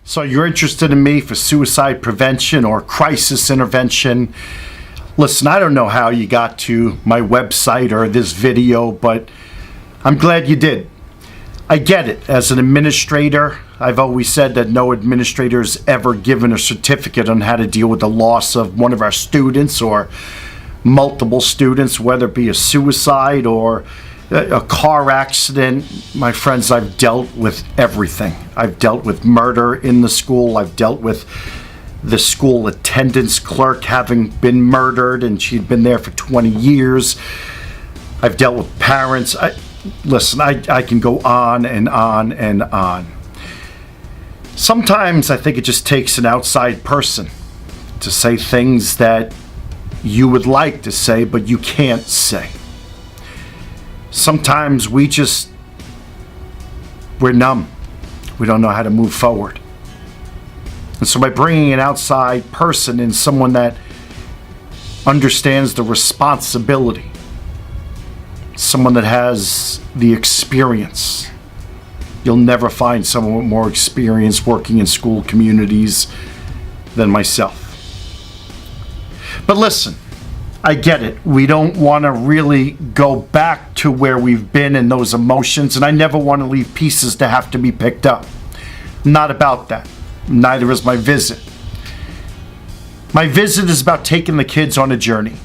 So you're interested in me for suicide prevention or crisis intervention. Listen, I don't know how you got to my website or this video, but I'm glad you did. I get it. As an administrator, I've always said that no administrator is ever given a certificate on how to deal with the loss of one of our students or multiple students, whether it be a suicide or a car accident. My friends, I've dealt with everything. I've dealt with murder in the school. I've dealt with the school attendance clerk having been murdered and she'd been there for 20 years. I've dealt with parents. Listen, I can go on and on and on. Sometimes I think it just takes an outside person to say things that you would like to say, but you can't say. Sometimes we're numb. We don't know how to move forward. And so by bringing an outside person in, someone that understands the responsibility, someone that has the experience, you'll never find someone with more experience working in school communities than myself. But listen, I get it. We don't want to really go back to where we've been in those emotions, and I never want to leave pieces to have to be picked up. Not about that. Neither is my visit. My visit is about taking the kids on a journey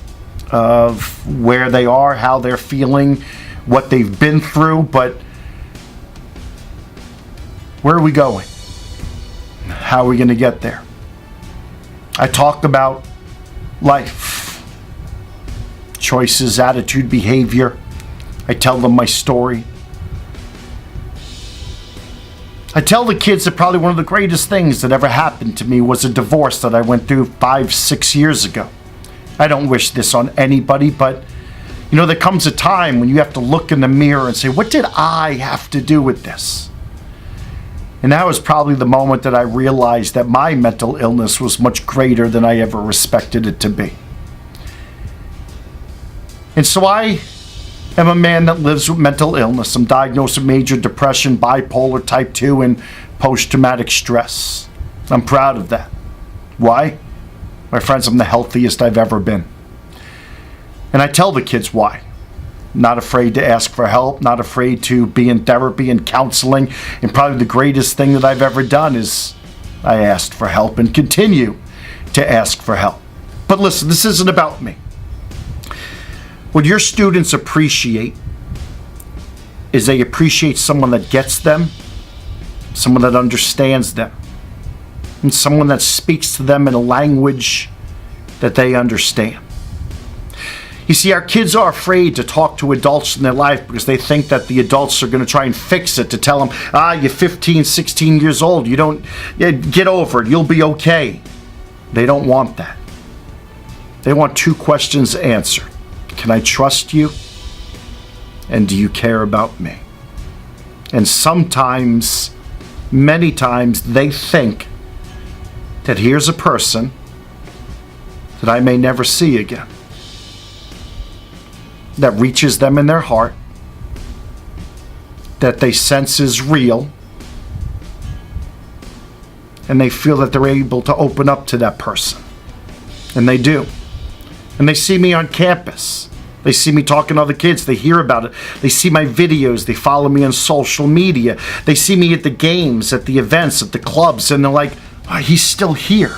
of where they are, how they're feeling, what they've been through, but where are we going? How are we going to get there? I talk about life, choices, attitude, behavior. I tell them my story. I tell the kids that probably one of the greatest things that ever happened to me was a divorce that I went through 5-6 years ago. I don't wish this on anybody, but there comes a time when you have to look in the mirror and say, what did I have to do with this? And that was probably the moment that I realized that my mental illness was much greater than I ever respected it to be. And so I am a man that lives with mental illness. I'm diagnosed with major depression, bipolar type 2, and post-traumatic stress. I'm proud of that. Why? My friends, I'm the healthiest I've ever been. And I tell the kids why. Not afraid to ask for help, not afraid to be in therapy and counseling. And probably the greatest thing that I've ever done is I asked for help and continue to ask for help. But listen, this isn't about me. What your students appreciate is they appreciate someone that gets them, someone that understands them, and someone that speaks to them in a language that they understand. You see, our kids are afraid to talk to adults in their life because they think that the adults are going to try and fix it, to tell them, you're 15, 16 years old, get over it, you'll be okay. They don't want that. They want 2 questions answered. Can I trust you? And do you care about me? And sometimes, many times, they think that here's a person that I may never see again, that reaches them in their heart, that they sense is real, and they feel that they're able to open up to that person. And they do. And they see me on campus. They see me talking to other kids. They hear about it. They see my videos. They follow me on social media. They see me at the games, at the events, at the clubs, and they're like, he's still here.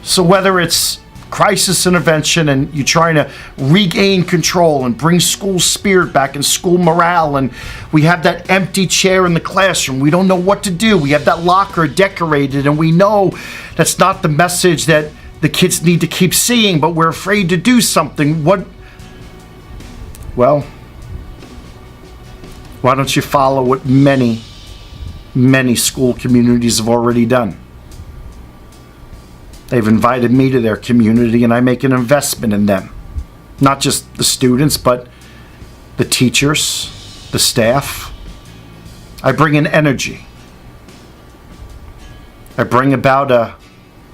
So whether it's crisis intervention and you're trying to regain control and bring school spirit back and school morale, and we have that empty chair in the classroom, we don't know what to do, we have that locker decorated, and we know that's not the message that the kids need to keep seeing, but we're afraid to do something. Well, why don't you follow what many, many school communities have already done? They've invited me to their community, and I make an investment in them. Not just the students, but the teachers, the staff. I bring in energy. I bring about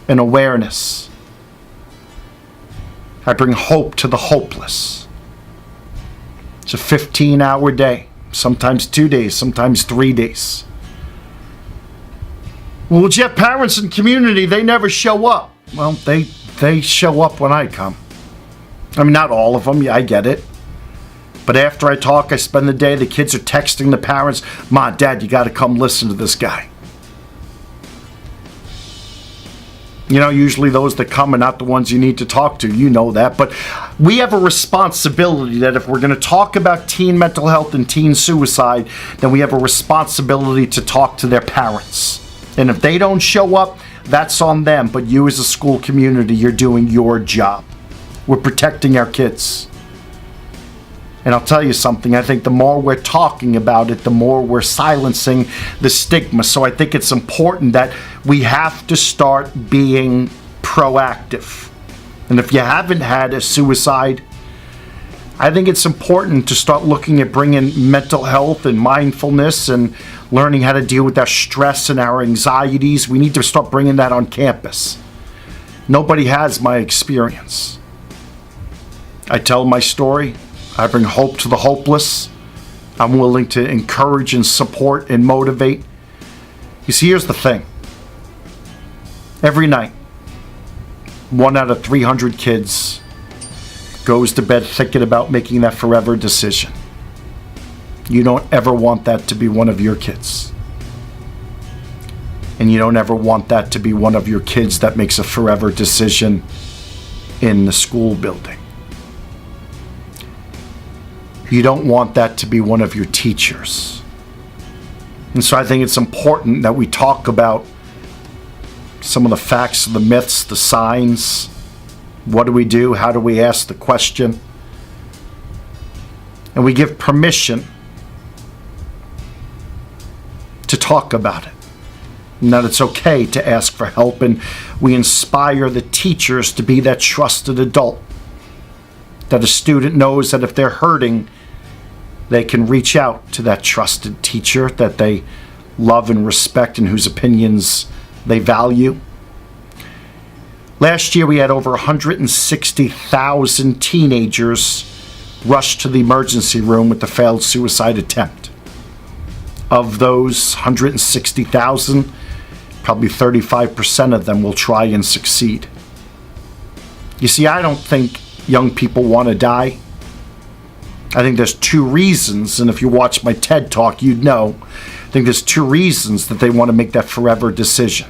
an awareness. I bring hope to the hopeless. It's a 15-hour day, sometimes 2 days, sometimes 3 days. Well, Jeff, parents and community, they never show up. Well, they show up when I come. I mean, not all of them, yeah, I get it. But after I talk, I spend the day, the kids are texting the parents, "Mom, Dad, you got to come listen to this guy." You know, usually those that come are not the ones you need to talk to. You know that. But we have a responsibility that if we're going to talk about teen mental health and teen suicide, then we have a responsibility to talk to their parents. And if they don't show up, that's on them. But you as a school community, you're doing your job. We're protecting our kids. And I'll tell you something, I think the more we're talking about it, the more we're silencing the stigma. So I think it's important that we have to start being proactive. And if you haven't had a suicide, I think it's important to start looking at bringing mental health and mindfulness and learning how to deal with our stress and our anxieties. We need to start bringing that on campus. Nobody has my experience. I tell my story. I bring hope to the hopeless. I'm willing to encourage and support and motivate. You see, here's the thing. Every night, 1 out of 300 kids goes to bed thinking about making that forever decision. You don't ever want that to be one of your kids. And you don't ever want that to be one of your kids that makes a forever decision in the school building. You don't want that to be one of your teachers. And so I think it's important that we talk about some of the facts, the myths, the signs. What do we do? How do we ask the question? And we give permission to talk about it. And that it's okay to ask for help. And we inspire the teachers to be that trusted adult. That a student knows that if they're hurting, they can reach out to that trusted teacher that they love and respect and whose opinions they value. Last year we had over 160,000 teenagers rush to the emergency room with a failed suicide attempt. Of those 160,000, probably 35% of them will try and succeed. You see, I don't think young people want to die. I think there's 2 reasons, and if you watch my TED Talk, you'd know. I think there's 2 reasons that they want to make that forever decision.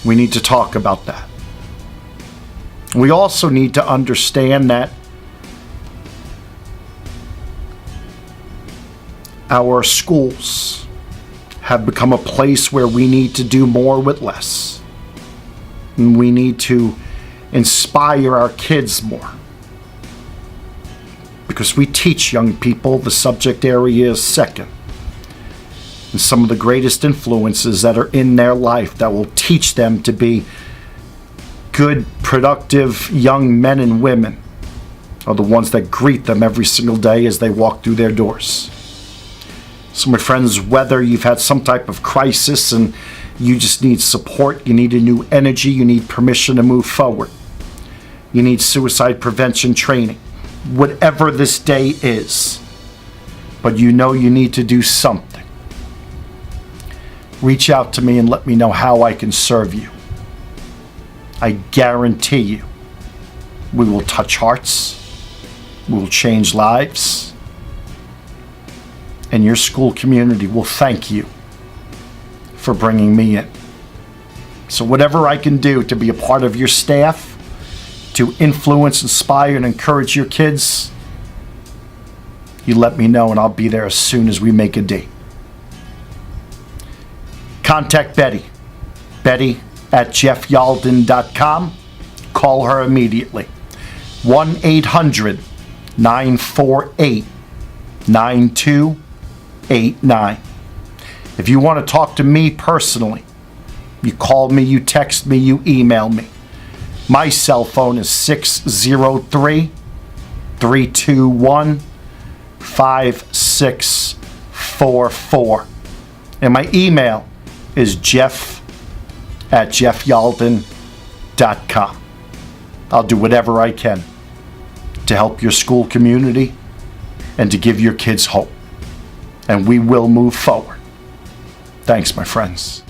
We need to talk about that. We also need to understand that our schools have become a place where we need to do more with less. And we need to inspire our kids more. Because we teach young people, the subject area is second. And some of the greatest influences that are in their life that will teach them to be good, productive young men and women are the ones that greet them every single day as they walk through their doors. So my friends, whether you've had some type of crisis and you just need support, you need a new energy, you need permission to move forward, you need suicide prevention training, whatever this day is, but you know you need to do something, reach out to me and let me know how I can serve you. I guarantee you, we will touch hearts, we will change lives, and your school community will thank you for bringing me in. So whatever I can do to be a part of your staff, to influence, inspire, and encourage your kids, you let me know and I'll be there as soon as we make a date. Contact Betty. Betty at jeffyalden.com. Call her immediately. 1-800-948-9289. If you want to talk to me personally, you call me, you text me, you email me. My cell phone is 603-321-5644. And my email is jeff@jeffyalden.com. I'll do whatever I can to help your school community and to give your kids hope. And we will move forward. Thanks, my friends.